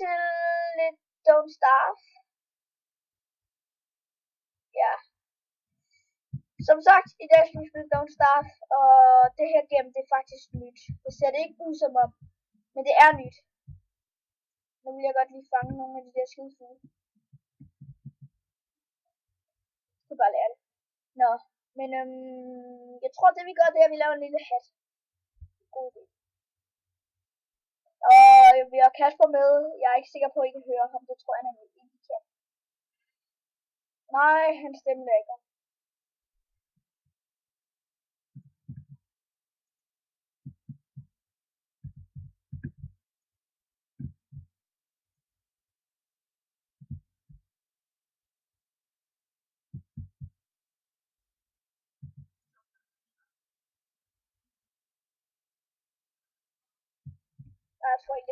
til lidt Don't Starve. Ja. Som sagt, i dag skal vi spille Don't Starve, og det her game, det er faktisk nyt. Det ser det ikke ud som om, men det er nyt. Nu vil jeg godt lige fange nogle af de der skidefugle. Jeg skal bare lære det. Nå, men jeg tror det vi gør, det er, at vi laver en lille hat. God idé. Og vi har Kasper med. Jeg er ikke sikker på, at I kan høre ham. Det tror jeg nemlig ikke kan. Nej, hans stemme lægger. Jeg tror ikke,